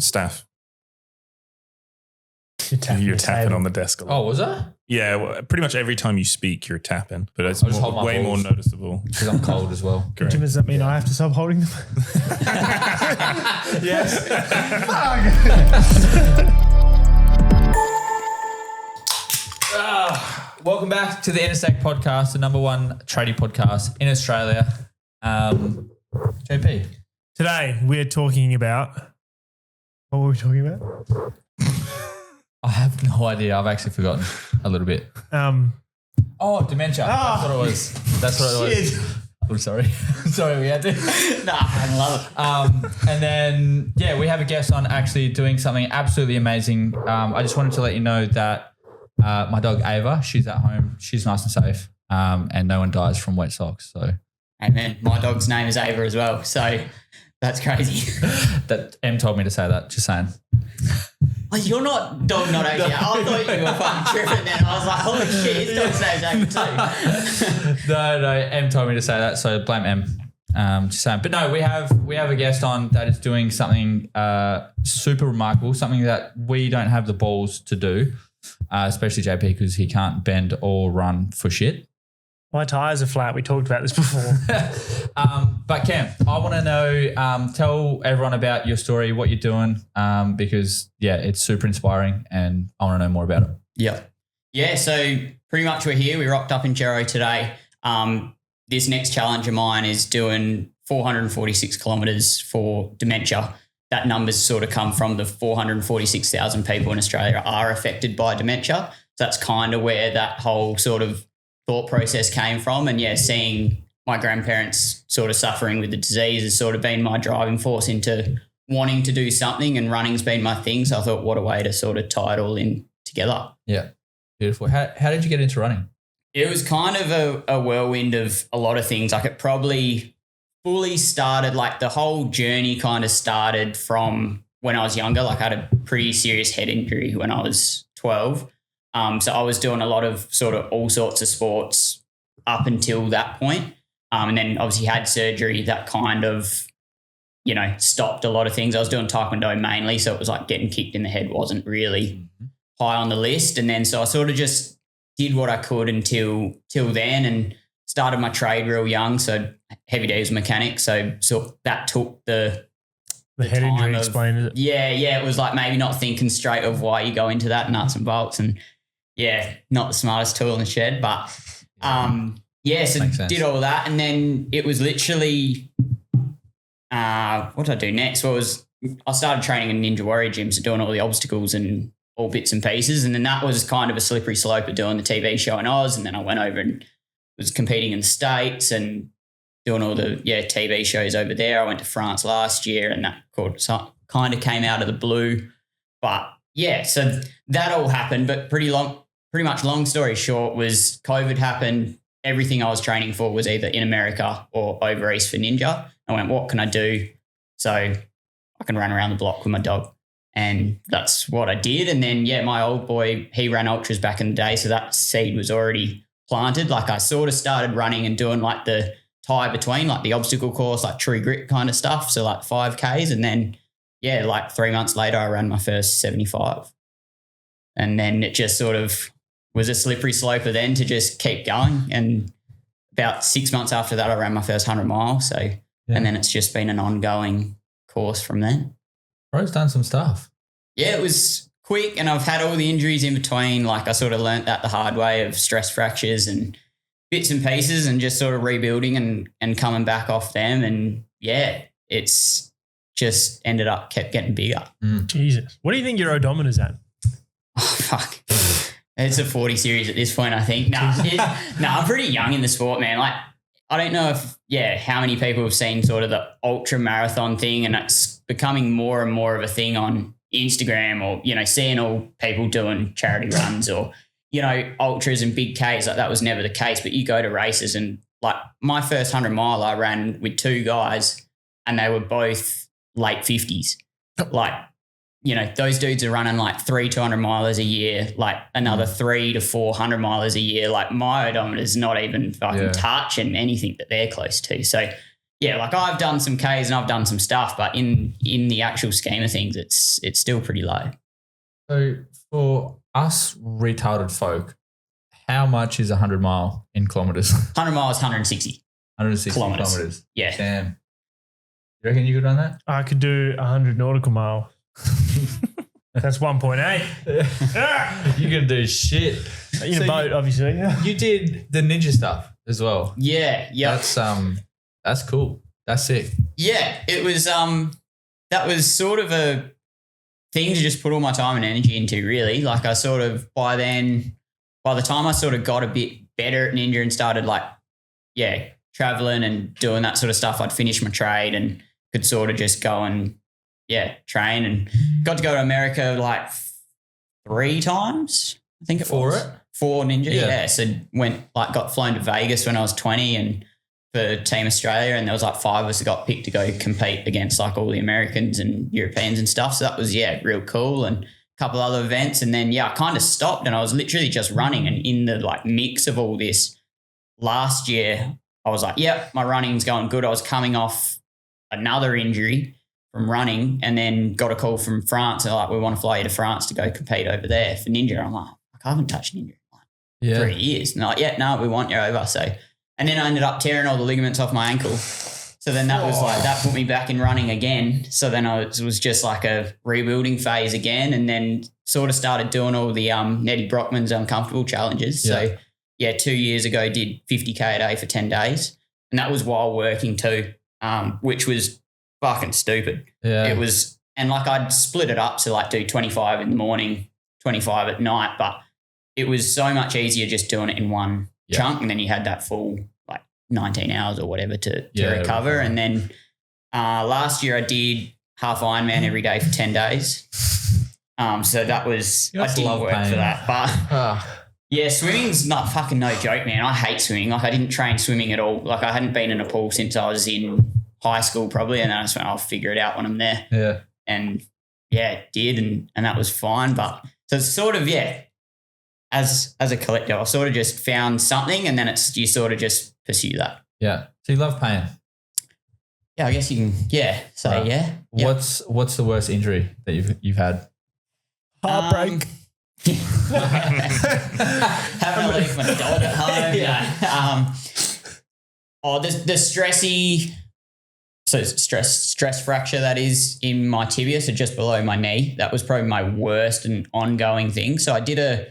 Staff. You're tapping on the desk a lot. Oh, was I? Yeah, well, pretty much every time you speak, you're tapping, but it's I'll just hold my way more balls. noticeable. Because I'm cold as well. Correct. Does that mean I have to stop holding them? Yes. Welcome back to the Intersect Podcast, the number one tradie podcast in Australia. JP. Today we're talking about. What were we talking about? I have no idea. I've actually forgotten a little bit. Dementia. That's what it was. That's what it was. I'm sorry. Sorry, we had to. I love it. And then, we have a guest on actually doing something absolutely amazing. I just wanted to let you know that my dog Ava, she's at home. She's nice and safe. And no one dies from wet socks. So, Amen. My dog's name is Ava as well. So that's crazy. that M told me to say that. Just saying. Oh, you're not dog, not Ava. I thought you were fucking tripping then. I was like, holy shit, his dog's name's Ava too. No, M told me to say that, so blame M. Just saying. But no, we have a guest on that is doing something super remarkable, something that we don't have the balls to do, especially JP because he can't bend or run for shit. My tyres are flat. We talked about this before. But Cam, I want to know, tell everyone about your story, what you're doing, because it's super inspiring and I want to know more about it. Yeah, so pretty much we're here. We rocked up in Gero today. This next challenge of mine is doing 446 kilometres for dementia. That number's sort of come from the 446,000 people in Australia are affected by dementia. So that's kind of where that whole sort of thought process came from. And seeing my grandparents sort of suffering with the disease has sort of been my driving force into wanting to do something, and running's been my thing. So I thought, what a way to sort of tie it all in together. Yeah, beautiful. How did you get into running? It was kind of a whirlwind of a lot of things. Like it probably fully started, like the whole journey kind of started from when I was younger. Like I had a pretty serious head injury when I was 12. So I was doing a lot of sort of all sorts of sports up until that point. And then obviously had surgery that kind of, stopped a lot of things. I was doing Taekwondo mainly. So it was like getting kicked in the head wasn't really high on the list. And then so I sort of just did what I could until then and started my trade real young. So heavy duty mechanic. So that took the head injury explained it. Yeah. It was like maybe not thinking straight of why you go into that nuts and bolts and not the smartest tool in the shed, but so did all that. And then it was literally, what did I do next? Well, I started training in Ninja Warrior gym, so doing all the obstacles and all bits and pieces. And then that was kind of a slippery slope of doing the TV show in Oz. And then I went over and was competing in the States and doing all the TV shows over there. I went to France last year and that kind of came out of the blue. But so that all happened, but pretty much long story short was COVID happened. Everything I was training for was either in America or over east for Ninja. I went, what can I do? So I can run around the block with my dog. And that's what I did. And then, my old boy, he ran ultras back in the day. So that seed was already planted. Like I sort of started running and doing like the tie between like the obstacle course, like true grit kind of stuff. So like 5Ks. And then, like 3 months later, I ran my first 75. And then it just sort of was a slippery slope of then to just keep going. And about 6 months after that, I ran my first 100 miles. So, and then it's just been an ongoing course from then. Bro's done some stuff. Yeah, it was quick and I've had all the injuries in between. Like I sort of learnt that the hard way of stress fractures and bits and pieces and just sort of rebuilding and coming back off them. And it's just kept getting bigger. Jesus. What do you think your odometer's at? Oh, fuck. It's a 40 series at this point, I think. I'm pretty young in the sport, man. Like, I don't know if, how many people have seen sort of the ultra marathon thing, and it's becoming more and more of a thing on Instagram or, seeing all people doing charity runs or, ultras and big Ks. Like that was never the case, but you go to races and like my first 100 mile I ran with two guys and they were both late 50s. Like, those dudes are running like 3 200 milers a year, like another 300 to 400 milers a year. Like my odometer's not even fucking touching anything that they're close to. So yeah, like I've done some Ks and I've done some stuff, but in the actual scheme of things, it's still pretty low. So for us retarded folk, how much is 100 mile in kilometers? 100 miles, 160. 160 kilometers. Yeah. Damn. You reckon you could run that? I could do 100 nautical mile. That's 1.8. You can do shit. In a boat, obviously. You did the ninja stuff as well. Yeah. That's cool. That's sick. Yeah. It was that was sort of a thing to just put all my time and energy into, really. Like I sort of by the time I sort of got a bit better at ninja and started traveling and doing that sort of stuff, I'd finished my trade and could sort of just go and train, and got to go to America like 3 times, I think it was. For ninja, yeah. So got flown to Vegas when I was 20 and for Team Australia, and there was like 5 of us that got picked to go compete against like all the Americans and Europeans and stuff. So that was, real cool, and a couple other events. And then, I kind of stopped and I was literally just running, and in the like mix of all this last year, I was like, my running's going good. I was coming off another injury from running, and then got a call from France. They're like, we want to fly you to France to go compete over there for ninja. I'm like, I haven't touched ninja in like 3 years. And they're like, no, we want you over. So, and then I ended up tearing all the ligaments off my ankle. So then that was like, that put me back in running again. So then it was just like a rebuilding phase again, and then sort of started doing all the Nettie Brockman's uncomfortable challenges. So 2 years ago, did 50K a day for 10 days. And that was while working too, which was fucking stupid. Yeah. It was, and like I'd split it up to like do 25 in the morning, 25 at night, but it was so much easier just doing it in one chunk, and then you had that full like 19 hours or whatever to recover. And then last year I did half Ironman every day for 10 days. So that was, I didn't work for that, but swimming's not fucking no joke, man. I hate swimming. Like I didn't train swimming at all. Like I hadn't been in a pool since I was in high school probably, and then I just went, I'll figure it out when I'm there. Yeah. And did, and that was fine. But so it's sort of, as a collective, I've sort of just found something, and then it's, you sort of just pursue that. Yeah. So you love pain? Yeah, I guess you can, say yeah. What's the worst injury that you've had? Heartbreak. Having to leave my dog at home. The stressy, so stress fracture that is in my tibia, so just below my knee. That was probably my worst and ongoing thing. So I did a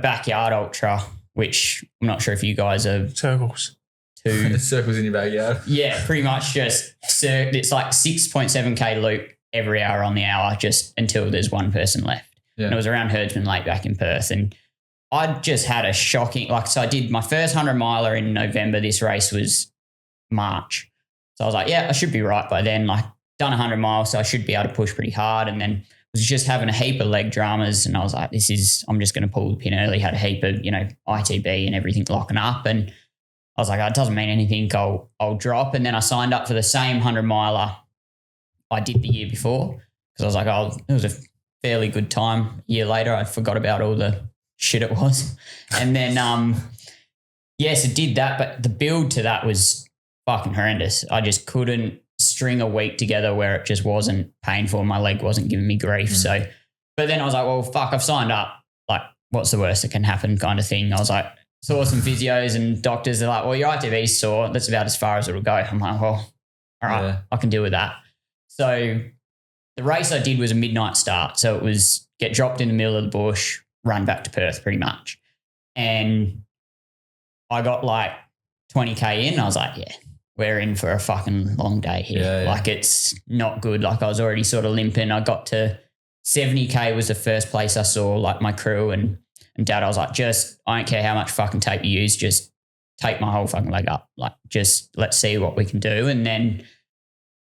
backyard ultra, which I'm not sure if you guys are circles in your backyard. Yeah, pretty much just it's like 6.7K loop every hour on the hour, just until there's one person left. Yeah. And it was around Herdsman Lake back in Perth. And I just had a shocking, so I did my first 100 miler in November. This race was March. So I was like, I should be right by then. Like done 100 miles, so I should be able to push pretty hard. And then was just having a heap of leg dramas. And I was like, I'm just going to pull the pin early. Had a heap of, ITB and everything locking up. And I was like, it doesn't mean anything. I'll drop. And then I signed up for the same 100 miler I did the year before, because I was like, it was a fairly good time. A year later, I forgot about all the shit it was. And then, so did that. But the build to that was fucking horrendous. I just couldn't string a week together where it just wasn't painful. My leg wasn't giving me grief. So, but then I was like, well, fuck, I've signed up. Like, what's the worst that can happen kind of thing. I was like, saw some physios and doctors. They're like, well, your ITV's sore. That's about as far as it'll go. I'm like, well, all right, I can deal with that. So the race I did was a midnight start. So it was get dropped in the middle of the bush, run back to Perth pretty much. And I got like 20K in. I was like, we're in for a fucking long day here. Yeah. Like it's not good. Like I was already sort of limping. I got to 70K was the first place I saw like my crew and Dad. I was like, I don't care how much fucking tape you use, just take my whole fucking leg up. Like just let's see what we can do. And then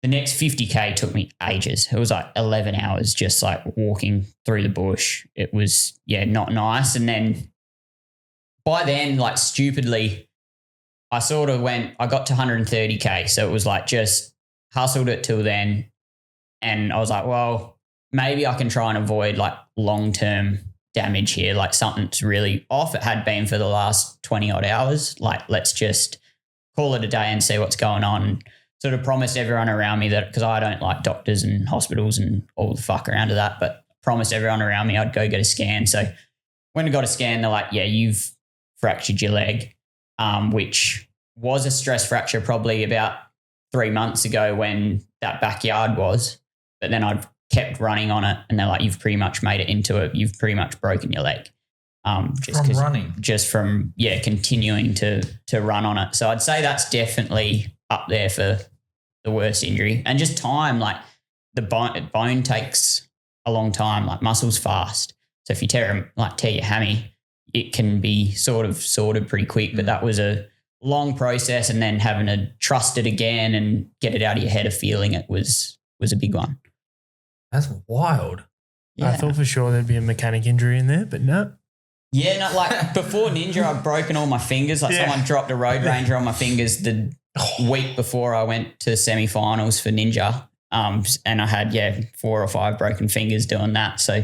the next 50K took me ages. It was like 11 hours just like walking through the bush. It was, not nice. And then by then, like stupidly, I sort of I got to 130K. So it was like just hustled it till then. And I was like, well, maybe I can try and avoid like long-term damage here. Like something's really off. It had been for the last 20 odd hours. Like, let's just call it a day and see what's going on. sort of promised everyone around me that, because I don't like doctors and hospitals and all the fuck around of that, but promised everyone around me I'd go get a scan. So when I got a scan, they're like, yeah, you've fractured your leg, which was a stress fracture probably about 3 months ago when that backyard was. But then I've kept running on it and they're like, you've pretty much made it into it. You've pretty much broken your leg. From running? Just from, continuing to run on it. So I'd say that's definitely up there for the worst injury. And just time, like the bone takes a long time, like muscle's fast. So if you tear your hammy, it can be sort of sorted pretty quick. But that was a long process, and then having to trust it again and get it out of your head of feeling it was a big one. That's wild. Yeah. I thought for sure there'd be a mechanic injury in there, but no. Yeah, no, like before Ninja, I've broken all my fingers. Like someone dropped a Road Ranger on my fingers the week before I went to semi-finals for Ninja. And I had, 4 or 5 broken fingers doing that. So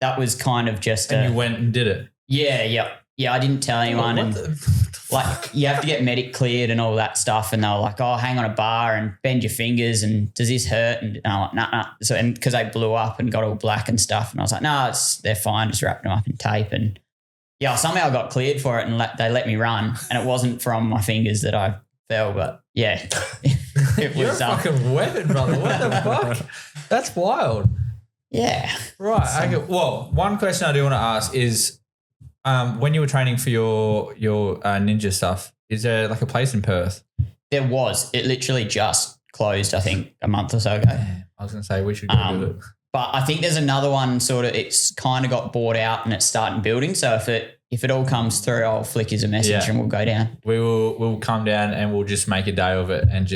that was kind of just you went and did it? Yeah, I didn't tell anyone. You have to get medic cleared and all that stuff. And they were like, oh, hang on a bar and bend your fingers. And does this hurt? And I'm like, nah. So, and because they blew up and got all black and stuff. And I was like, no, they're fine. Just wrapped them up in tape. And somehow I got cleared for it and they let me run. And it wasn't from my fingers that I fell, but it was. You're a fucking weapon, brother. What the fuck? That's wild. Yeah. Right. Okay. Well, one question I do want to ask is, when you were training for your ninja stuff, is there like a place in Perth? There was. It literally just closed, I think, a month or so ago. I was going to say we should go do it. But I think there's another one it's kind of got bought out and it's starting building. So if it all comes through, I'll flick you a message and we'll go down. We'll come down and we'll just make a day of it and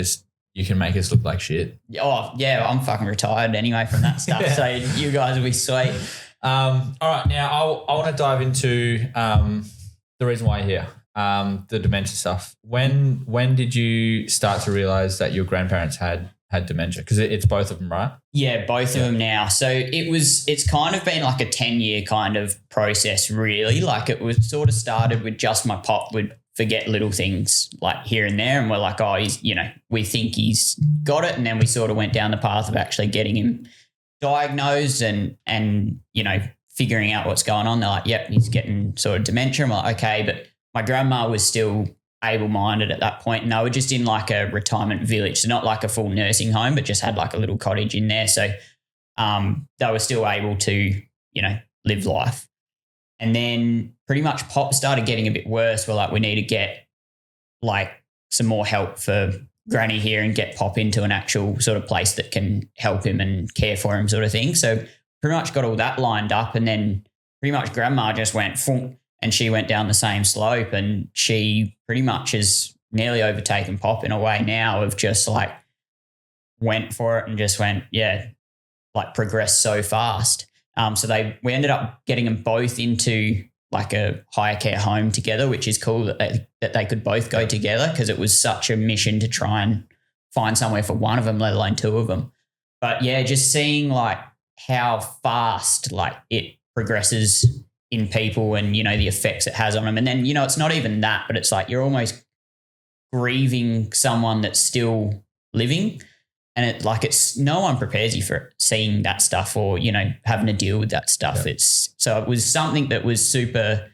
you can make us look like shit. Oh, yeah, I'm fucking retired anyway from that stuff. So you guys will be sweet. All right, now I want to dive into the reason why you're here, the dementia stuff. When did you start to realize that your grandparents had dementia? Because it's both of them, right? Yeah, both of them now. So it's kind of been like a 10-year kind of process, really. Like it was sort of started with just my pop would forget little things like here and there. And we're like, oh, we think he's got it. And then we sort of went down the path of actually getting him diagnosed and figuring out what's going on. They're like, yep, he's getting sort of dementia. I'm like, okay. But my grandma was still able-minded at that point, and they were just in like a retirement village, so not like a full nursing home, but just had like a little cottage in there. So they were still able to, live life. And then pretty much Pop started getting a bit worse. We're like, we need to get like some more help for Granny here and get Pop into an actual sort of place that can help him and care for him, sort of thing. So pretty much got all that lined up, and then pretty much Grandma just went thunk, and she went down the same slope, and she pretty much has nearly overtaken Pop in a way now of just like went for it and just went, progressed so fast. So we ended up getting them both into like a higher care home together, which is cool that they could both go together, because it was such a mission to try and find somewhere for one of them, let alone two of them. But yeah, just seeing like how fast like it progresses in people and, the effects it has on them. And then, it's not even that, but it's like you're almost grieving someone that's still living. And it's no one prepares you for seeing that stuff or, having to deal with that stuff. Yeah. So it was something that was super,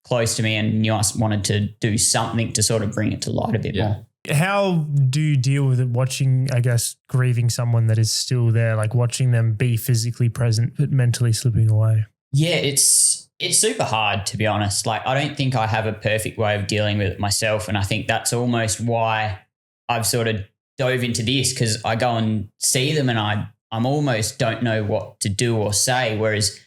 close to me, and I wanted to do something to sort of bring it to light a bit more. How do you deal with it watching, I guess, grieving someone that is still there, like watching them be physically present but mentally slipping away? Yeah, it's super hard, to be honest. Like, I don't think I have a perfect way of dealing with it myself. And I think that's almost why I've sort of dove into this, because I go and see them and I'm almost don't know what to do or say. Whereas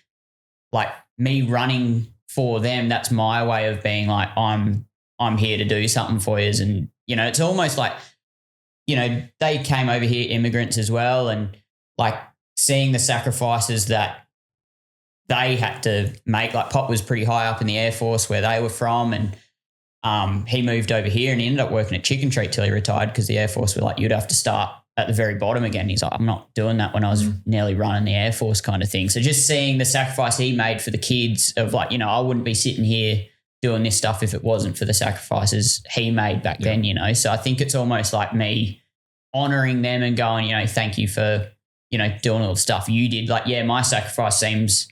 like me running for them, that's my way of being like, I'm here to do something for you. And, it's almost like, they came over here, immigrants as well. And like seeing the sacrifices that they had to make, like Pop was pretty high up in the Air Force where they were from. And he moved over here and he ended up working at Chicken Treat till he retired, because the Air Force were like, you'd have to start at the very bottom again. He's like, I'm not doing that when I was nearly running the Air Force kind of thing. So just seeing the sacrifice he made for the kids of like, I wouldn't be sitting here doing this stuff if it wasn't for the sacrifices he made back then, you know? So I think it's almost like me honoring them and going, you know, thank you for, you know, doing all the stuff you did. Like, yeah, my sacrifice seems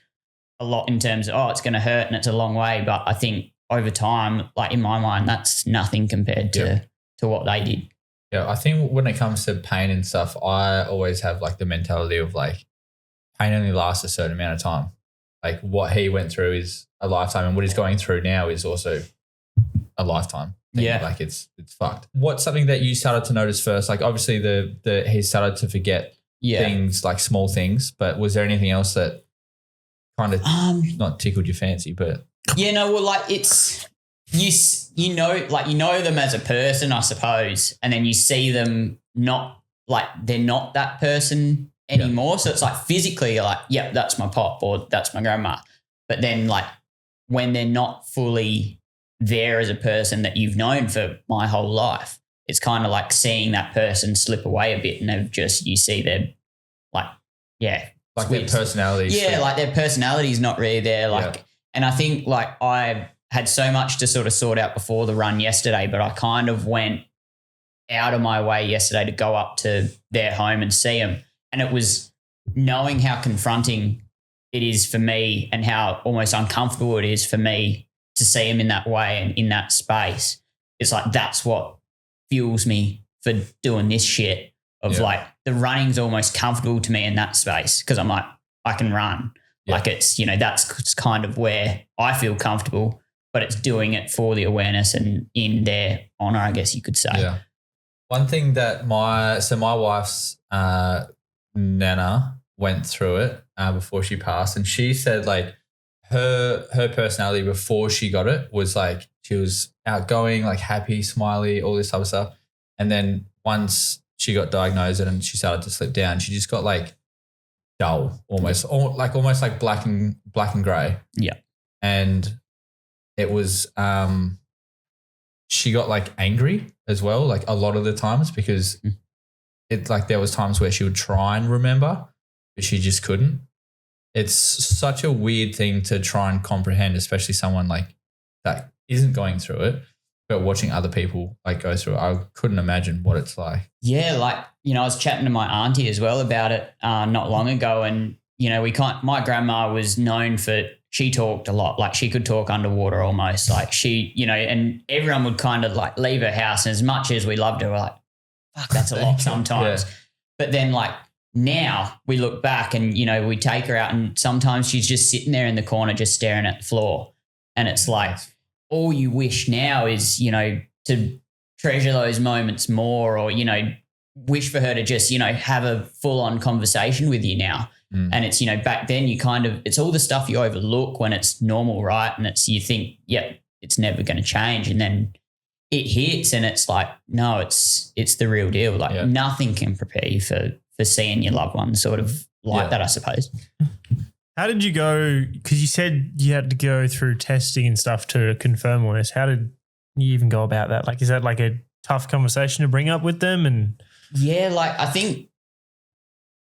a lot in terms of, it's going to hurt and it's a long way. But I think over time, like in my mind, that's nothing compared to what they did. Yeah, I think when it comes to pain and stuff, I always have like the mentality of like pain only lasts a certain amount of time. Like what he went through is a lifetime, and what he's going through now is also a lifetime thing. Yeah. Like it's fucked. What's something that you started to notice first? Like obviously he started to forget things, like small things, but was there anything else that kind of not tickled your fancy, but well, like it's you know them as a person, I suppose, and then you see them not like they're not that person anymore. So it's like physically you're like, yep, that's my pop or that's my grandma. But then like when they're not fully there as a person that you've known for my whole life, it's kind of like seeing that person slip away a bit, and you see their like their personality. Yeah, like their personality is not really there. Like, and I think like I had so much to sort of sort out before the run yesterday, but I kind of went out of my way yesterday to go up to their home and see them. And it was knowing how confronting it is for me and how almost uncomfortable it is for me to see them in that way and in that space. It's like, that's what fuels me for doing this shit of like the running's almost comfortable to me in that space because I'm like, I can run. Yeah. Like it's, you know, that's kind of where I feel comfortable, but it's doing it for the awareness and in their honor, I guess you could say. Yeah. One thing that my wife's Nana went through it before she passed, and she said like her personality before she got it was like she was outgoing, like happy, smiley, all this type of stuff. And then once she got diagnosed and she started to slip down, she just got like dull, almost like black and grey. Yeah. And it was she got like angry as well, like a lot of the times, because it's like there was times where she would try and remember, but she just couldn't. It's such a weird thing to try and comprehend, especially someone like that isn't going through it, but watching other people like go through it. I couldn't imagine what it's like. Yeah, like, you know, I was chatting to my auntie as well about it not long ago, and, you know, my grandma was known for, she talked a lot, like she could talk underwater almost, like she, you know, and everyone would kind of like leave her house, and as much as we loved her, we're like, fuck, that's a lot sometimes. Yeah. But then like now we look back and, you know, we take her out and sometimes she's just sitting there in the corner just staring at the floor, and it's like all you wish now is, you know, to treasure those moments more, or, you know, wish for her to just, you know, have a full-on conversation with you now. And it's, you know, back then you kind of, it's all the stuff you overlook when it's normal, right? And it's, you think, it's never going to change. And then it hits and it's like, no, it's the real deal. Like nothing can prepare you for seeing your loved one sort of like that, I suppose. How did you go? Because you said you had to go through testing and stuff to confirm all this. How did you even go about that? Like, is that like a tough conversation to bring up with them? And yeah, like I think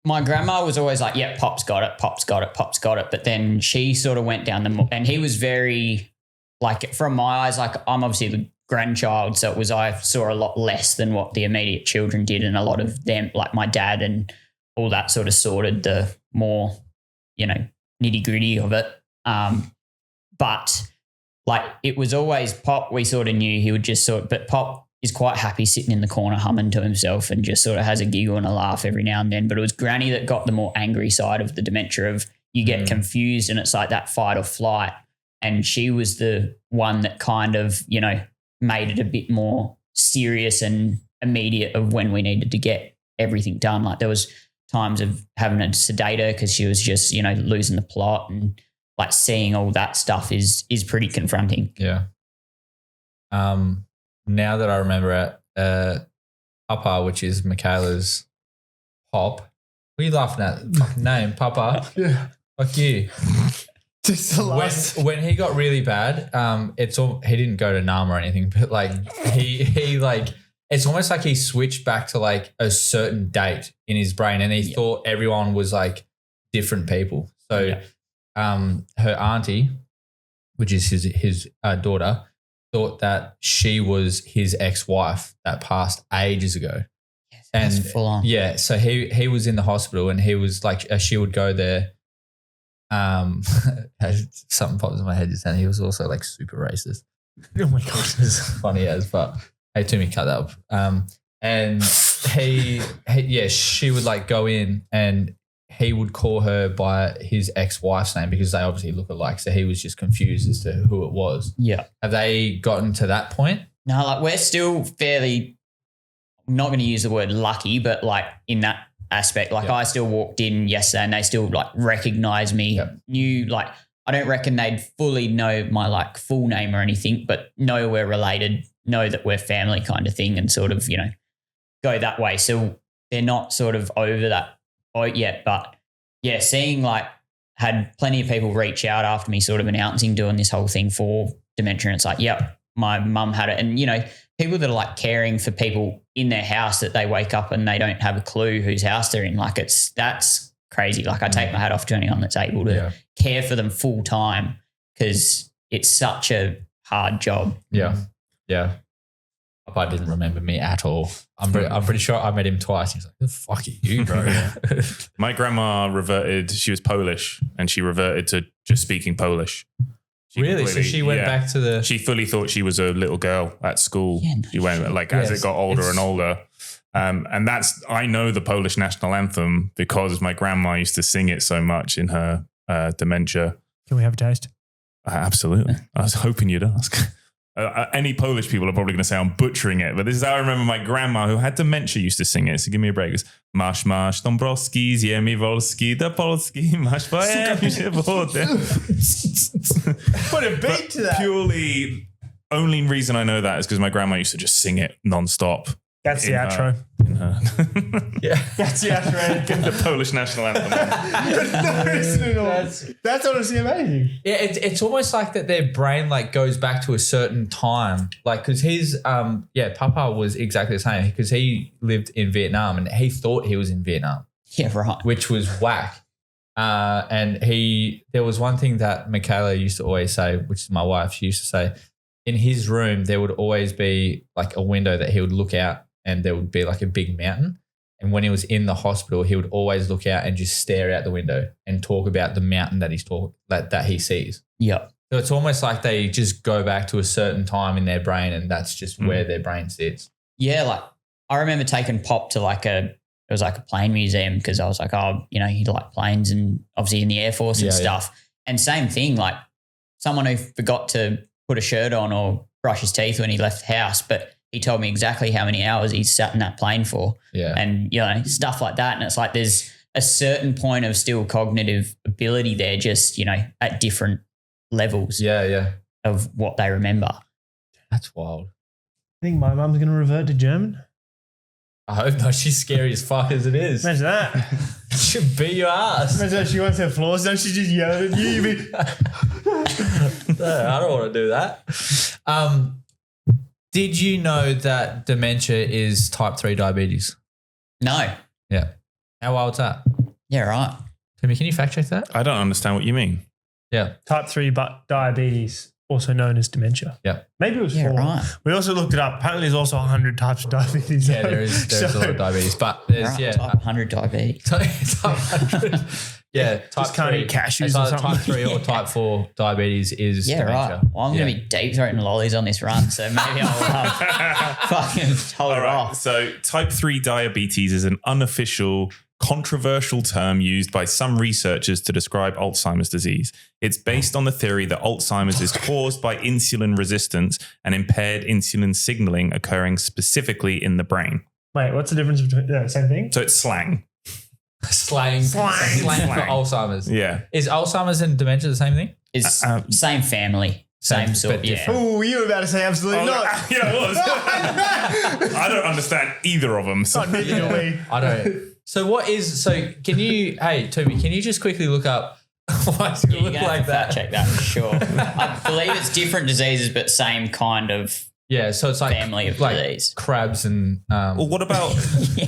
my grandma was always like, yeah, Pop's got it, Pop's got it, Pop's got it. But then she sort of went down and he was very, like, from my eyes, like I'm obviously the grandchild, so I saw a lot less than what the immediate children did, and a lot of them, like my dad and all that, sort of sorted the more, you know, nitty gritty of it. But like it was always Pop, we sort of knew he would just but Pop is quite happy sitting in the corner humming to himself and just sort of has a giggle and a laugh every now and then. But it was Granny that got the more angry side of the dementia of you get confused and it's like that fight or flight. And she was the one that kind of, you know, made it a bit more serious and immediate of when we needed to get everything done. Like there was times of having to sedate her because she was just, you know, losing the plot, and like seeing all that stuff is pretty confronting. Yeah. Now that I remember it, Papa, which is Michaela's Pop. What are you laughing at? Fucking name, Papa. Yeah. Fuck you. Just the last. When he got really bad, he didn't go to Nam or anything, but like he like, it's almost like he switched back to like a certain date in his brain, and he thought everyone was like different people. So her auntie which is his daughter, thought that she was his ex-wife that passed ages ago. Yes, And that's full on. yeah, so he was in the hospital and he was like, she would go there. Something pops in my head just then. He was also like super racist. Oh my god, It's funny as, but hey, Toomey, cut that up. And she would like go in and he would call her by his ex-wife's name because they obviously look alike. So he was just confused as to who it was. Yeah. Have they gotten to that point? No, like we're still fairly, I'm not going to use the word lucky, but like in that aspect, like I still walked in yesterday and they still like recognize me, knew like, I don't reckon they'd fully know my like full name or anything, but know we're related, know that we're family kind of thing and sort of, go that way. So they're not sort of over that point yet, but yeah, seeing like had plenty of people reach out after me sort of announcing doing this whole thing for dementia. And it's like, yep, my mum had it. And, people that are like caring for people in their house that they wake up and they don't have a clue whose house they're in. Like that's crazy. Like I take my hat off to anyone that's able to care for them full time because it's such a hard job. Yeah. Yeah. Papa didn't remember me at all. I'm pretty sure I met him twice. He's like, "The fuck are you, bro?" My grandma reverted. She was Polish, and she reverted to just speaking Polish. Really? So she went back to the. She fully thought she was a little girl at school. Yeah, no she went like as it got older and older, and I know the Polish national anthem because my grandma used to sing it so much in her dementia. Can we have a taste? Absolutely. I was hoping you'd ask. Any Polish people are probably going to say I'm butchering it, but this is how I remember my grandma who had dementia used to sing it. So give me a break. It's Masz Dąbrowski, ziemi Wolski, da Polski, masz się wodę. Put a beat to that. Purely, only reason I know that is because my grandma used to just sing it non-stop. That's the outro. Yeah, that's the outro. The Polish national anthem. That's honestly amazing. Yeah, it's almost like that their brain like goes back to a certain time. Like because his Papa was exactly the same because he lived in Vietnam and he thought he was in Vietnam. Yeah, right. Which was whack. And there was one thing that Michaela used to always say, which is my wife, she used to say, in his room there would always be like a window that he would look out and there would be like a big mountain. And when he was in the hospital, he would always look out and just stare out the window and talk about the mountain that that he sees. Yeah. So it's almost like they just go back to a certain time in their brain and that's just where their brain sits. Yeah, like I remember taking Pop to it was like a plane museum because I was like, he liked planes and obviously in the Air Force and stuff. Yeah. And same thing, like someone who forgot to put a shirt on or brush his teeth when he left the house, but he told me exactly how many hours he sat in that plane for. Yeah. And, stuff like that. And it's like there's a certain point of still cognitive ability there, just, at different levels of what they remember. That's wild. I think my mum's going to revert to German. I hope not. She's scary as fuck as it is. Imagine that. She'll beat your ass. Imagine that she wants her floors done. She just yelling at you. No, I don't want to do that. Did you know that dementia is type 3 diabetes? No. Yeah. How wild's that? Yeah, right. Timmy, can you fact check that? I don't understand what you mean. Yeah. Type 3 diabetes, also known as dementia. Yeah. Maybe it was 4. Right. We also looked it up. Apparently there's also 100 types of diabetes. Yeah, there's a lot of diabetes, but there's, Type 100 diabetes. Type 100. Yeah, type Just can't 3. eat cashews It's or either something. type 3 or type 4 diabetes is Yeah, dementia. right. Well, I'm going to be deep throating lollies on this run, so maybe I'll fucking hold it off. So type 3 diabetes is an unofficial, controversial term used by some researchers to describe Alzheimer's disease. It's based on the theory that Alzheimer's is caused by insulin resistance and impaired insulin signaling occurring specifically in the brain. Wait, what's the difference between same thing? So it's slang. Slang for Alzheimer's. Yeah. Is Alzheimer's and dementia the same thing? It's same family, same sort. Yeah. Oh, you were about to say absolutely not. Yeah, it was. I don't understand either of them. So. I don't. Can you, hey, Toby, can you just quickly look up why it's going to look like that? Check that for sure. I believe it's different diseases, but same kind of so it's like family of disease. Crabs and. Well, what about,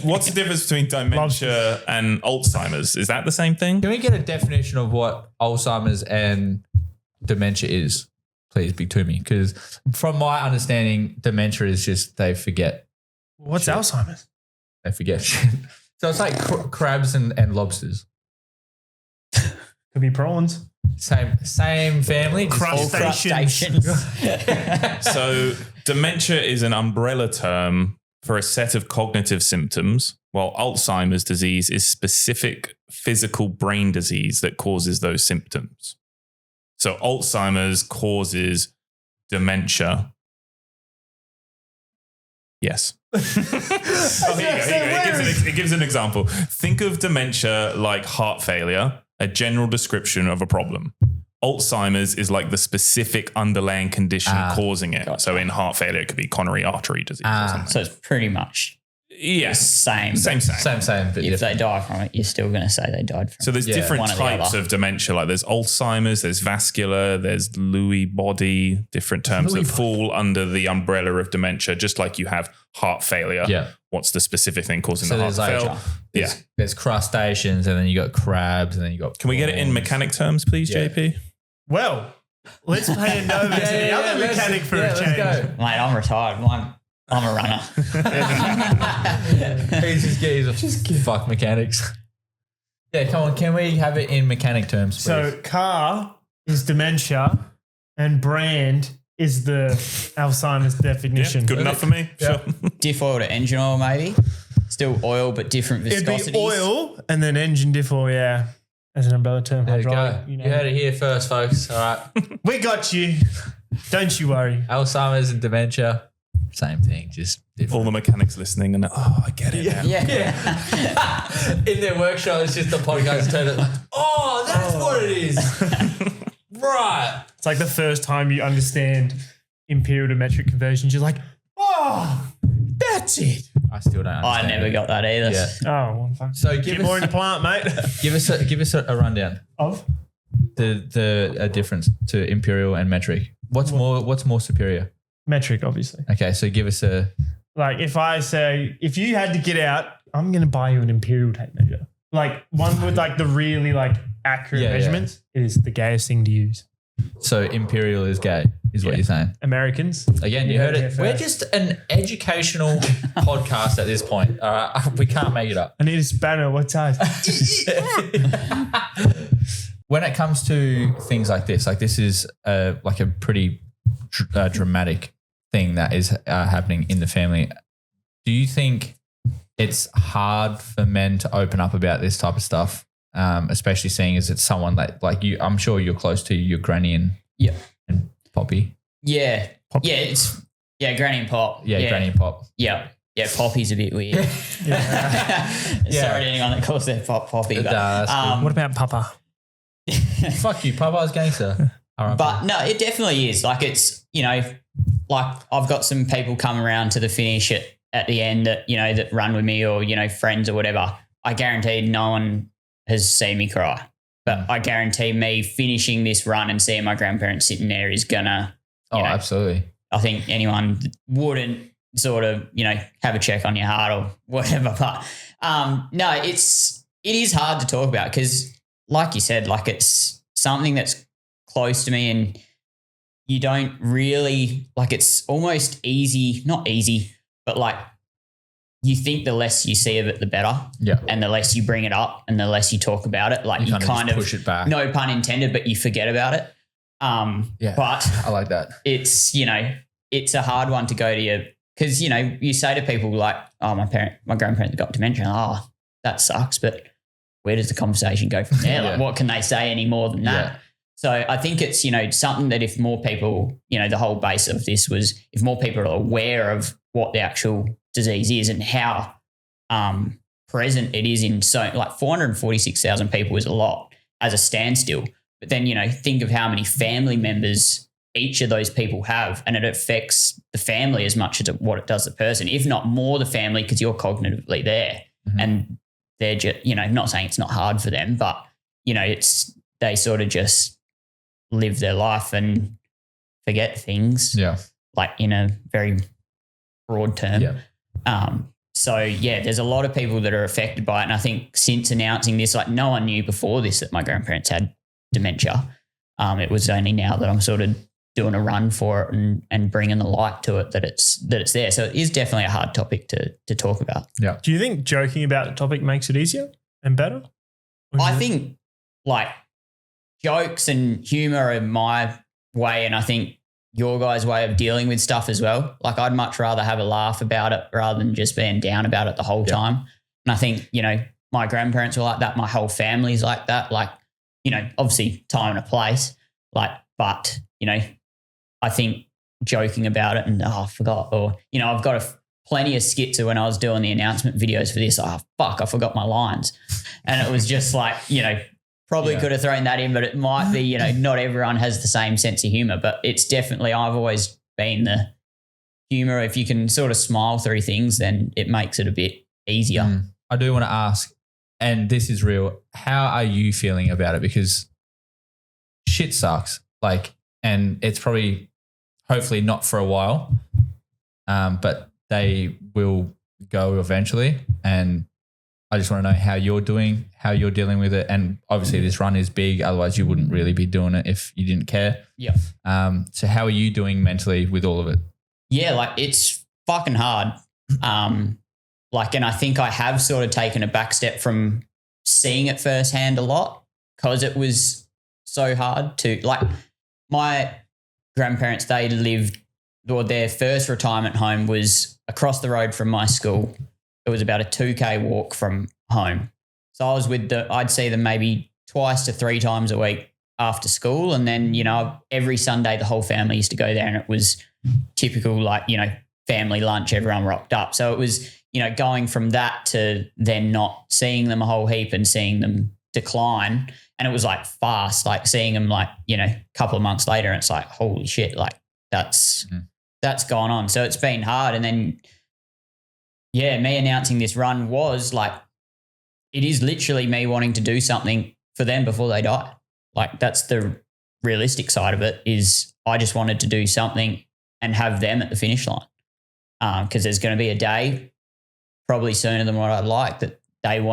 what's the difference between dementia and Alzheimer's? Is that the same thing? Can we get a definition of what Alzheimer's and dementia is? please be to me, because from my understanding, dementia is just they forget. What's Shit. Alzheimer's? They forget shit. So it's like crabs and lobsters. Could be prawns. Same family. just all Crustaceans. So dementia is an umbrella term for a set of cognitive symptoms, while Alzheimer's disease is specific physical brain disease that causes those symptoms. So Alzheimer's causes dementia. Yes. It gives an example. Think of dementia like heart failure, a general description of a problem. Alzheimer's is like the specific underlying condition causing it. Gotcha. So in heart failure, it could be coronary artery disease or something. So it's pretty much Yeah. same. Same. But If different. they die from it, you're still going to say they died from So there's Yeah. different One or the types other. of dementia. Like there's Alzheimer's, there's vascular, there's Lewy body, different terms Lewy that fall under the umbrella of dementia, just like you have heart failure. Yeah. What's the specific thing causing So the heart there's failure? Yeah. There's crustaceans, and then you got crabs, and then you got. Can we get it in prawns. mechanic terms, please, Yeah. JP? Well, let's hand over to the other mechanic for a change. Let's Mate, I'm retired. I'm a runner. go. He's fuck mechanics. Yeah, come on. Can we have it in mechanic terms, please? So car is dementia and brand is the Alzheimer's Yeah, definition. good enough for me. Yeah. Sure. Diff oil to engine oil, maybe. Still oil, but different It'd viscosities. be oil and then engine diff oil, yeah. As an umbrella term. there you go. hydraulic, You know. heard it here first, folks. All right. We got you. Don't you worry. Alzheimer's and dementia, same thing, just different. All the mechanics listening and I get it now. Yeah. In their workshop, it's just the podcast turned it like, oh, that's what it is. Right. It's like the first time you understand imperial to metric conversions, you're like, oh, that's it. I still don't I understand. never it. got that either. Yeah. Oh, well, fuck. So Get give more in us, the plant, mate. give us a rundown. Of? The difference to imperial and metric. What's more superior? Metric, obviously. Okay, so give us a Like if I say, if you had to get out, I'm going to buy you an imperial tape measure. Like one with like the really like accurate Yeah, yeah. measurements is the gayest thing to use. so imperial is gay, is what Yeah. you're saying. Americans. Again, you heard here it. first. We're just an educational podcast at this point. All right, we can't make it up. I need a spanner. What size? When it comes to things like this is like a pretty dramatic thing that is happening in the family. Do you think it's hard for men to open up about this type of stuff, especially seeing as it's someone like you? I'm sure you're close to your granny and Poppy. Yeah. Pop. Yeah, it's Granny and Pop. Yeah, Granny and Pop. Yeah. Yeah, Poppy's a bit weird. Sorry to anyone that calls their Pop Poppy. But, that's good. What about Papa? Fuck you, Papa's gangster. All right, but no, it definitely is. Like it's, like I've got some people come around to the finish at the end that, that run with me or, friends or whatever. I guarantee no one has seen me cry. But I guarantee me finishing this run and seeing my grandparents sitting there is gonna, absolutely. I think anyone wouldn't sort of, have a check on your heart or whatever. But no, it is hard to talk about because like you said, like it's something that's close to me and you don't really like it's almost easy, not easy, but like you think the less you see of it, the better. Yeah. And the less you bring it up and the less you talk about it, like you kind of push it back. no pun intended, but you forget about it. Yeah. But I like that. it's, it's a hard one to go to you because, you say to people like, oh, my grandparents got dementia. Oh, that sucks. But where does the conversation go from there? Like, what can they say any more than that? Yeah. So I think it's, something that if more people, the whole base of this was if more people are aware of what the actual disease is and how present it is in so like 446,000 people is a lot as a standstill. But then, think of how many family members each of those people have and it affects the family as much as what it does the person, if not more the family because you're cognitively there. Mm-hmm. And they're just, not saying it's not hard for them, but, they sort of just live their life and forget things. Yeah. Like in a very broad term. Yeah. So there's a lot of people that are affected by it. And I think since announcing this, like no one knew before this that my grandparents had dementia. It was only now that I'm sort of doing a run for it and bringing the light to it that it's there. So it is definitely a hard topic to talk about. Yeah. Do you think joking about the topic makes it easier and better? I think like jokes and humor are my way, and I think your guys' way of dealing with stuff as well. Like I'd much rather have a laugh about it rather than just being down about it the whole time. And I think, you know, my grandparents were like that. My whole family's like that. Like, you know, obviously time and a place, like, but, you know, I think joking about it and, I forgot, or, you know, I've got plenty of skits of when I was doing the announcement videos for this. I forgot my lines. And it was just like, you know, probably could have thrown that in, but it might be, you know, not everyone has the same sense of humor, but it's definitely, I've always been the humor. If you can sort of smile through things, then it makes it a bit easier. I do want to ask, and this is real, how are you feeling about it? Because shit sucks. Like, and it's probably, hopefully not for a while, but they will go eventually. And I just want to know how you're doing, how you're dealing with it. And obviously this run is big. Otherwise you wouldn't really be doing it if you didn't care. Yeah. So how are you doing mentally with all of it? Yeah, like it's fucking hard. Like, and I think I have sort of taken a back step from seeing it firsthand a lot because it was so hard to, like, my grandparents, they lived, or their first retirement home was across the road from my school. It was about a 2K walk from home. So I was I'd see them maybe twice to 3 times a week after school. And then, you know, every Sunday the whole family used to go there and it was typical, like, you know, family lunch, everyone rocked up. So it was, you know, going from that to then not seeing them a whole heap and seeing them decline. And it was like fast, like seeing them like, you know, a couple of months later, and it's like, holy shit, like that's gone on. So it's been hard. And then, yeah, me announcing this run was like, it is literally me wanting to do something for them before they die. Like that's the realistic side of it, is I just wanted to do something and have them at the finish line. Because there's going to be a day, probably sooner than what I'd like, that there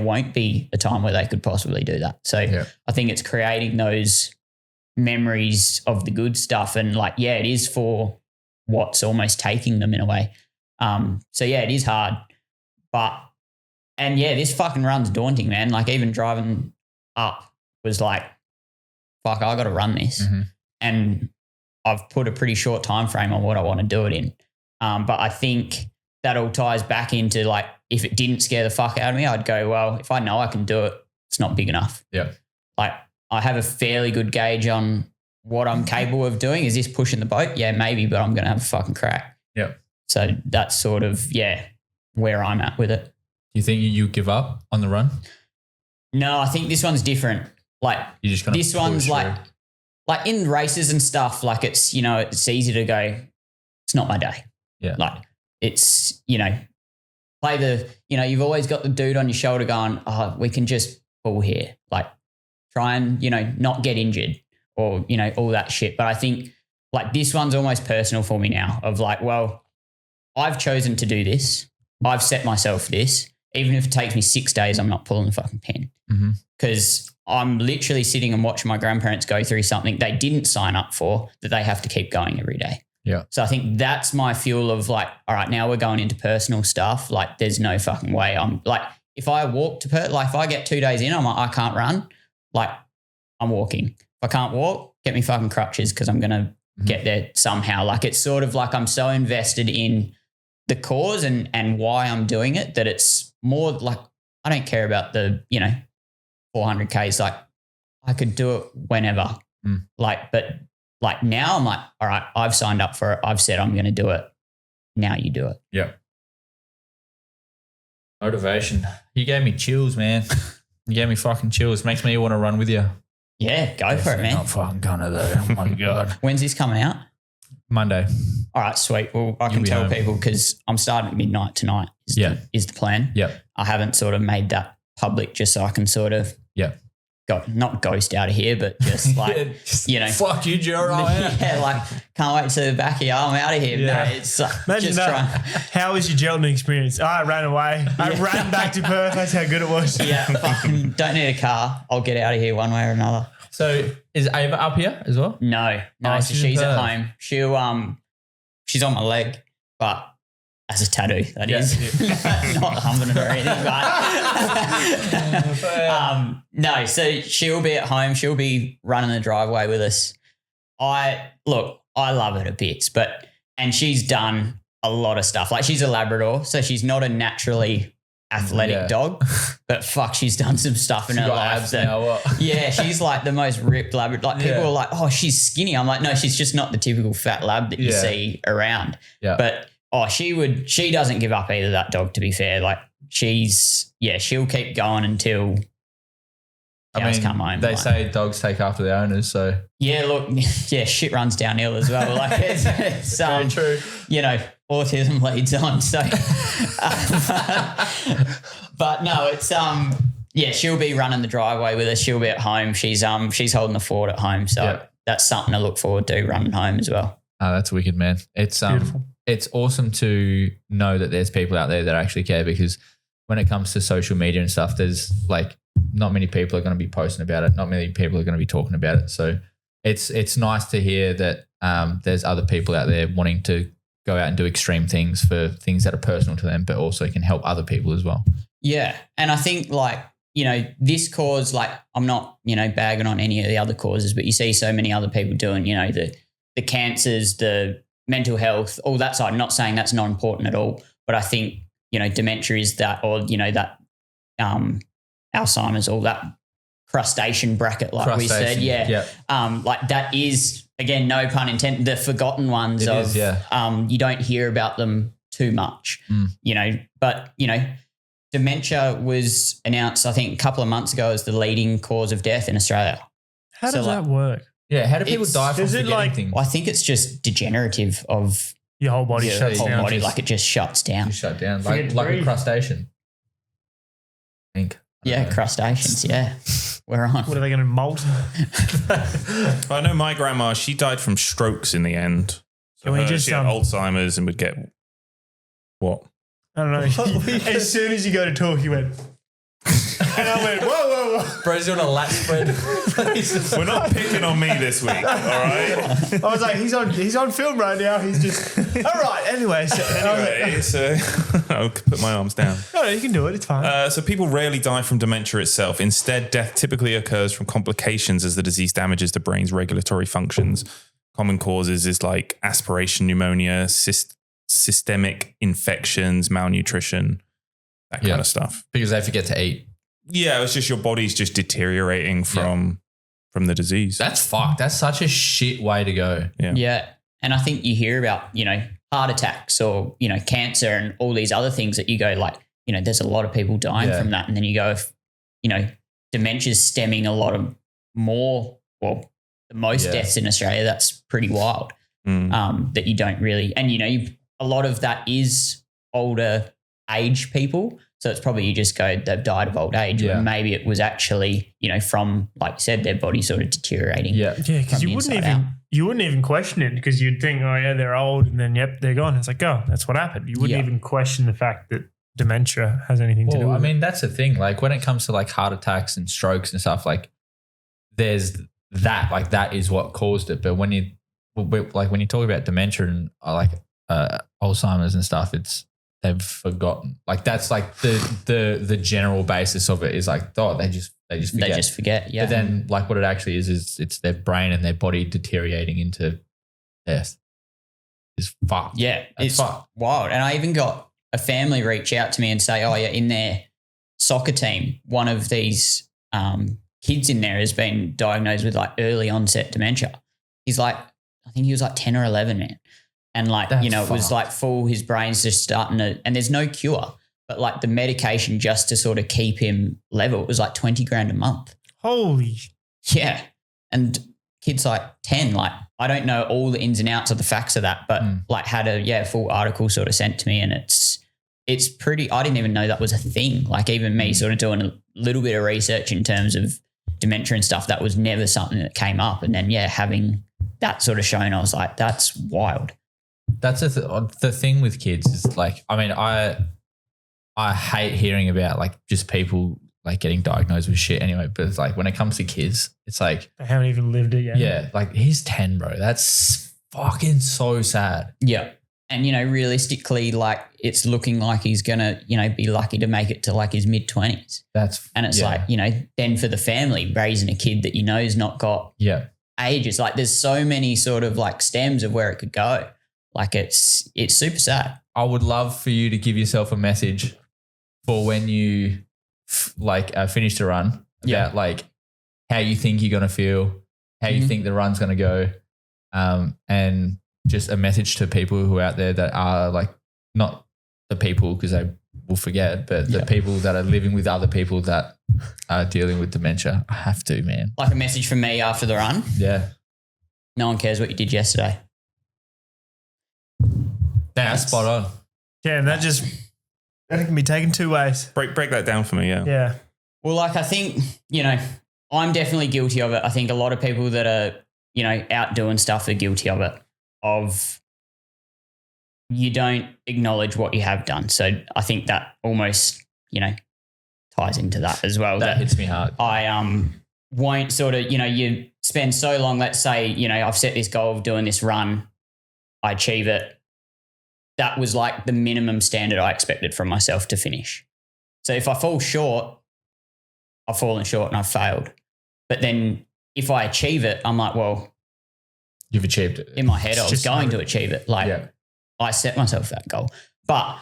won't be a time where they could possibly do that. So I think it's creating those memories of the good stuff. And like, yeah, it is for what's almost taking them in a way. So yeah, it is hard, and yeah, this fucking run's daunting, man. Like even driving up was like, fuck, I got to run this. And I've put a pretty short time frame on what I want to do it in. But I think that all ties back into like, if it didn't scare the fuck out of me, I'd go, well, if I know I can do it, it's not big enough. Yeah. Like I have a fairly good gauge on what I'm capable of doing. Is this pushing the boat? Yeah, maybe, but I'm going to have a fucking crack. Yeah. So that's sort of, where I'm at with it. Do you think you give up on the run? No, I think this one's different. Like you're just gonna this one's like in races and stuff, like it's, you know, it's easy to go, it's not my day. Yeah. Like it's, you know, you've always got the dude on your shoulder going, oh, we can just pull here. Like try and, you know, not get injured or, you know, all that shit. But I think like this one's almost personal for me now of like, well, I've chosen to do this. I've set myself this. Even if it takes me 6 days, I'm not pulling the fucking pin. Because I'm literally sitting and watching my grandparents go through something they didn't sign up for that they have to keep going every day. Yeah. So I think that's my fuel of like, all right, now we're going into personal stuff. Like there's no fucking way. I'm like, if I walk to like if I get 2 days in, I'm like, I can't run. Like I'm walking. If I can't walk, get me fucking crutches because I'm going to get there somehow. Like it's sort of like I'm so invested in the cause and why I'm doing it that it's more like I don't care about the, you know, 400Ks. Like I could do it whenever. Like, but like now I'm like, all right, I've signed up for it. I've said I'm going to do it. Now you do it. Yeah. Motivation. You gave me chills, man. You gave me fucking chills. Makes me want to run with you. Yeah, go for it, man. Not fucking gonna though. Oh my God. When's this coming out? Monday. All right, sweet. Well, I can tell people because I'm starting at midnight tonight is the plan. Yeah. I haven't sort of made that public just so I can sort of not ghost out of here, but just like, fuck you, Joe. Yeah, like can't wait to the back of your arm out of here. Yeah. No, it's Imagine just that. trying. How was your Cheltenham experience? I ran away. I ran back to Perth. That's how good it was. Yeah, fucking don't need a car. I'll get out of here one way or another. So is Ava up here as well? No. Oh, So she's in she's at Perth. home. She's on my leg, but as a tattoo, that is not humping it or anything. But no. So she'll be at home. She'll be running the driveway with us. I love her to bits, and she's done a lot of stuff. Like she's a Labrador, so she's not a naturally athletic dog, but fuck, she's done some stuff in her life. Yeah, she's like the most ripped Labrador. Like people are like, oh, she's skinny. I'm like, no, she's just not the typical fat lab that you see around. Yeah. But she doesn't give up either, that dog, to be fair. Like she'll keep going until cows come home. They say dogs take after their owners, so. Yeah, look, shit runs downhill as well. Like it's very true. Autism leads on. So, but no, it's she'll be running the driveway with us. She'll be at home. She's holding the fort at home. So that's something to look forward to, running home as well. Oh, that's wicked, man. It's beautiful. It's awesome to know that there's people out there that actually care, because when it comes to social media and stuff, there's like not many people are going to be posting about it. Not many people are going to be talking about it. So it's nice to hear that there's other people out there wanting to go out and do extreme things for things that are personal to them, but also can help other people as well. Yeah. And I think this cause, like I'm not, bagging on any of the other causes, but you see so many other people doing, the cancers, the mental health, all that side. I'm not saying that's not important at all, but I think, dementia is that, or, that Alzheimer's, all that crustacean bracket, like we said. Yeah. Yep. Like that is, again, no pun intended, the forgotten ones you don't hear about them too much, but, dementia was announced, I think, a couple of months ago as the leading cause of death in Australia. How does that work? Yeah, how do people die from forgetting things? Well, I think it's just degenerative of your whole body shuts down. Like it just shuts down. You shut down, like a crustacean. I think. Crustaceans, yeah. We're on. What are they going to molt? I know my grandma, she died from strokes in the end. So she had Alzheimer's and would get what? I don't know. As soon as you go to talk, he went. And I went, whoa. Bro's doing a lat spread. We're not picking on me this week, all right? I was like, he's on film right now. He's just, all right, anyway. So I'll put my arms down. No, you can do it. It's fine. So people rarely die from dementia itself. Instead, death typically occurs from complications as the disease damages the brain's regulatory functions. Common causes is like aspiration pneumonia, systemic infections, malnutrition, that kind of stuff. Because they forget to eat. Yeah, it's just your body's just deteriorating from the disease. That's fucked. That's such a shit way to go. Yeah. And I think you hear about, heart attacks or, cancer and all these other things that you go like, there's a lot of people dying from that. And then you go, dementia's stemming a lot of more, the most deaths in Australia. That's pretty wild that you don't really, and, a lot of that is older age people. So it's probably you just go, they've died of old age. Yeah. Maybe it was actually, from, like you said, their body sort of deteriorating. Yeah. Yeah. Because you wouldn't even question it, because you'd think, oh yeah, they're old, and then they're gone. It's like, oh, that's what happened. You wouldn't even question the fact that dementia has anything to do with it. I mean, that's the thing. Like when it comes to like heart attacks and strokes and stuff, like there's that, like that is what caused it. But when you talk about dementia and Alzheimer's and stuff, they've forgotten. Like that's like the general basis of it is like, they just forget. They just forget, yeah. But then like what it actually is it's their brain and their body deteriorating into death. It's fucked. Yeah, it's fucked. Wild. And I even got a family reach out to me and say, oh yeah, in their soccer team, one of these kids in there has been diagnosed with like early onset dementia. He's like, I think he was like 10 or 11, man. And like, that's it was like full, his brain's just starting to, and there's no cure, but like the medication just to sort of keep him level, it was like 20 grand a month. Holy. Yeah. And kids like 10, like I don't know all the ins and outs of the facts of that, but like had a full article sort of sent to me, and it's pretty, I didn't even know that was a thing. Like even me sort of doing a little bit of research in terms of, dementia and stuff, that was never something that came up. And then, having that sort of shown, I was like, that's wild. That's the thing with kids is like, I mean, I hate hearing about like just people like getting diagnosed with shit anyway. But it's like when it comes to kids, it's like They haven't even lived it yet. yeah, like he's 10, bro. That's fucking so sad. Yeah. And, realistically, like it's looking like he's going to, be lucky to make it to like his mid-20s. And it's like, then for the family, raising a kid that has not got ages, like there's so many sort of like stems of where it could go. Like it's super sad. I would love for you to give yourself a message for when you finish the run about like how you think you're going to feel, how you think the run's going to go, and just a message to people who are out there that are like not the people because they will forget, but the people that are living with other people that are dealing with dementia. I have to, man. Like a message from me after the run. Yeah. No one cares what you did yesterday. That's spot on. Yeah, that can be taken two ways. Break that down for me, yeah. Yeah. Well, like I think, I'm definitely guilty of it. I think a lot of people that are, out doing stuff are guilty of it. Of you don't acknowledge what you have done. So I think that almost, ties into that as well. That hits me hard. I won't sort of, you spend so long, let's say, I've set this goal of doing this run, I achieve it. That was like the minimum standard I expected from myself to finish. So if I fall short, I've fallen short and I've failed. But then if I achieve it, I'm like, well, you've achieved it. In my head, I was going to achieve it. Like I set myself that goal. But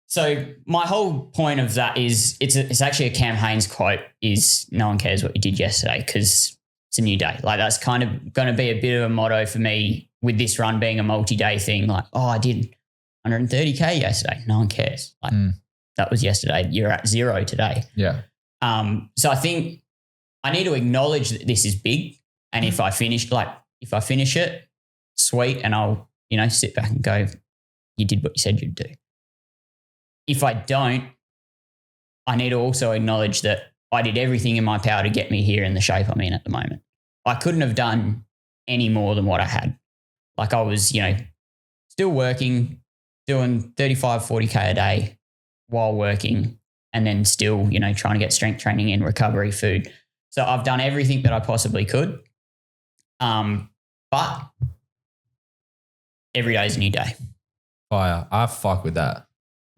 so my whole point of that is it's actually a Cam Haines quote is no one cares what you did yesterday because it's a new day. Like that's kind of going to be a bit of a motto for me with this run being a multi-day thing. Like, I did 130K yesterday. No one cares. Like that was yesterday. You're at 0 today. Yeah. So I think I need to acknowledge that this is big. And if I finish it, sweet. And I'll, sit back and go, you did what you said you'd do. If I don't, I need to also acknowledge that I did everything in my power to get me here in the shape I'm in at the moment. I couldn't have done any more than what I had. Like I was, still working, doing 35, 40K a day while working and then still, trying to get strength training in, recovery, food. So I've done everything that I possibly could. But every day is a new day. Fire. I fuck with that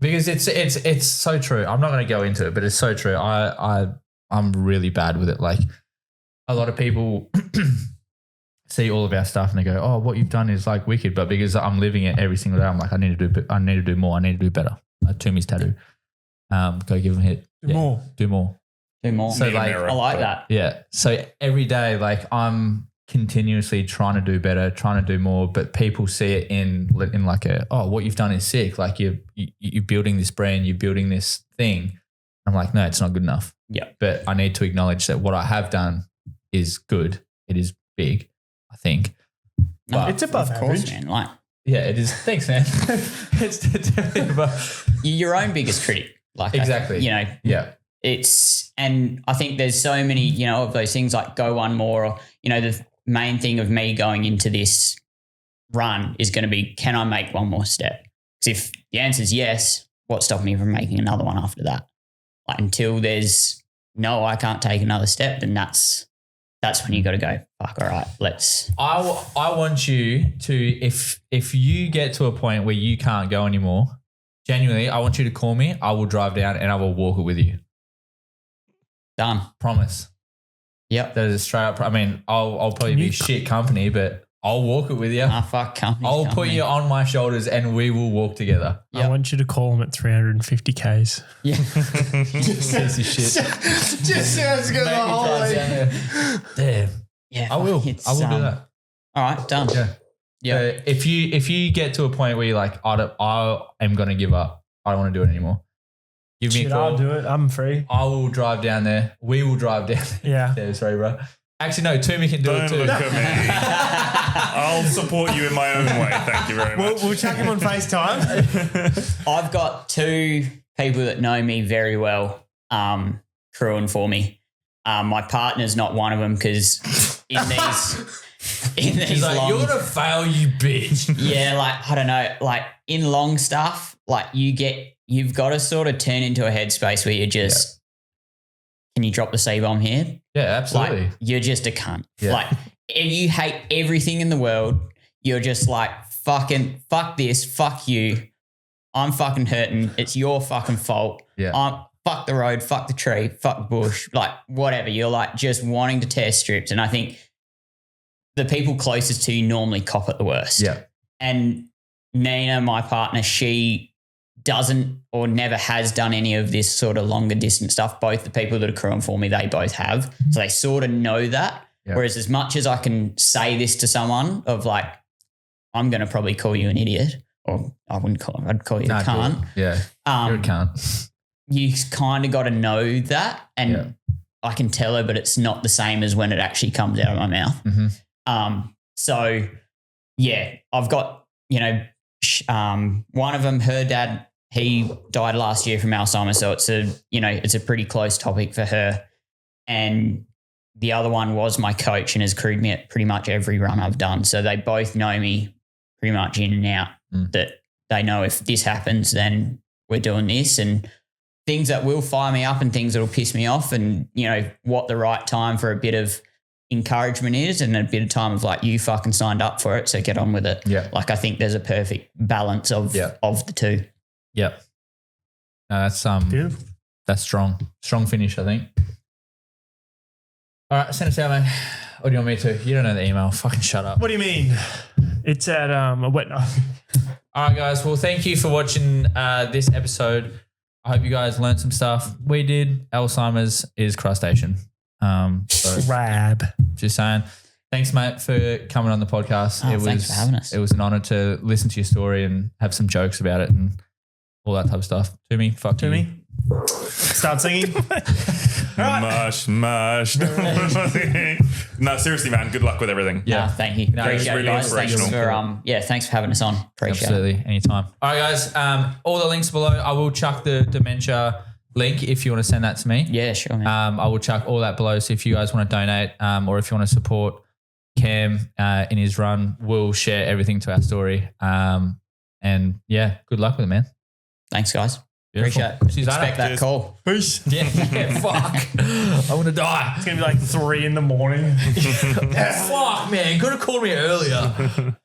because it's so true. I'm not going to go into it, but it's so true. I'm really bad with it. Like a lot of people see all of our stuff and they go, "Oh, what you've done is like wicked," but because I'm living it every single day, I'm like, I need to do more. I need to do better. Toomey's tattoo. Go give him a hit. Do more. Do more. So like, I like that. Yeah. So every day, like I'm continuously trying to do better, trying to do more, but people see it in like what you've done is sick. Like you're building this brand, you're building this thing. I'm like, no, it's not good enough. Yeah. But I need to acknowledge that what I have done is good. It is big, I think. No, it's above average, man. Like, yeah, it is. Thanks, man. It's definitely above. You're your own biggest critic. Like exactly. Yeah. And I think there's so many, of those things like go one more or, the main thing of me going into this run is going to be, can I make one more step? Because if the answer is yes, what's stopping me from making another one after that? Like until there's no, I can't take another step, then that's when you got to go, fuck, all right, let's. I want you to, if you get to a point where you can't go anymore, genuinely, I want you to call me. I will drive down and I will walk it with you. Done. Promise. Yep. That is a straight up. I mean, I'll probably be shit company, but I'll walk it with you. Fuck company. I'll put you on my shoulders and we will walk together. Yep. I want you to call him at 350Ks. Yeah. Piece of shit. Just sounds good the whole way. Damn. Yeah. I will do that. All right. Done. Yeah. Yeah. If you get to a point where you're like, I am going to give up. I don't want to do it anymore. Give me a call. I'll do it. I'm free. I will drive down there. We will drive down there. Yeah. Yeah, sorry, bro. Actually, no, Toomey can do it too. Don't look at me. I'll support you in my own way. Thank you very much. We'll chuck him on FaceTime. I've got 2 people that know me very well crewing for me. My partner's not one of them because in these He's like, long, you're gonna fail, you bitch. yeah, like I don't know, like in long stuff, like you've got to sort of turn into a headspace where you're just, can you drop the C-bomb here? Yeah, absolutely. Like, you're just a cunt. Yeah. Like if you hate everything in the world, you're just like fucking fuck this, fuck you. I'm fucking hurting. It's your fucking fault. Yeah. Fuck the road, fuck the tree, fuck the bush, like whatever. You're like just wanting to tear strips. And I think the people closest to you normally cop it the worst. Yeah. And Nina, my partner, she doesn't or never has done any of this sort of longer distance stuff. Both the people that are crewing for me, they both have. So they sort of know that. Yeah. Whereas as much as I can say this to someone of like, I'm going to probably call you an idiot, or I wouldn't I'd call you a cunt. Yeah. You're a cunt. You kind of got to know that. And I can tell her, but it's not the same as when it actually comes out of my mouth. Mm-hmm. So yeah, I've got, one of them, her dad, he died last year from Alzheimer's. So it's a pretty close topic for her. And the other one was my coach and has crewed me at pretty much every run I've done. So they both know me pretty much in and out, that they know if this happens, then we're doing this, and things that will fire me up and things that will piss me off, and what the right time for a bit of encouragement is, and a bit of time of like, you fucking signed up for it, so get on with it. Yeah. Like I think there's a perfect balance of the two. Yep. No, that's Beautiful. That's strong finish, I think. All right, send us out, man. Or do you want me to? You don't know the email. Fucking shut up. What do you mean? It's at All right, guys. Well, thank you for watching this episode. I hope you guys learned some stuff. We did. Alzheimer's is crustacean. So Rab. just saying. Thanks, mate, for coming on the podcast. Thanks for having us. It was an honor to listen to your story and have some jokes about it and all that type of stuff. To me, fuck To you. me. Start singing. Mush. No, seriously, man. Good luck with everything. Yeah. Thank you. No, Appreciate really it, guys. Thanks inspirational. for thanks for having us on. Appreciate it. Absolutely. Anytime. All right, guys. All the links below. I will chuck the Dementia link if you want to send that to me. Yeah, sure, man. I will chuck all that below. So if you guys want to donate or if you want to support Cam in his run, we'll share everything to our story. And yeah, good luck with it, man. Thanks, guys. Beautiful. Appreciate it. See you later. Expect that Cheers. call. Peace. Yeah, fuck. I want to die. It's going to be like 3 a.m. Fuck, man. Could have called me earlier.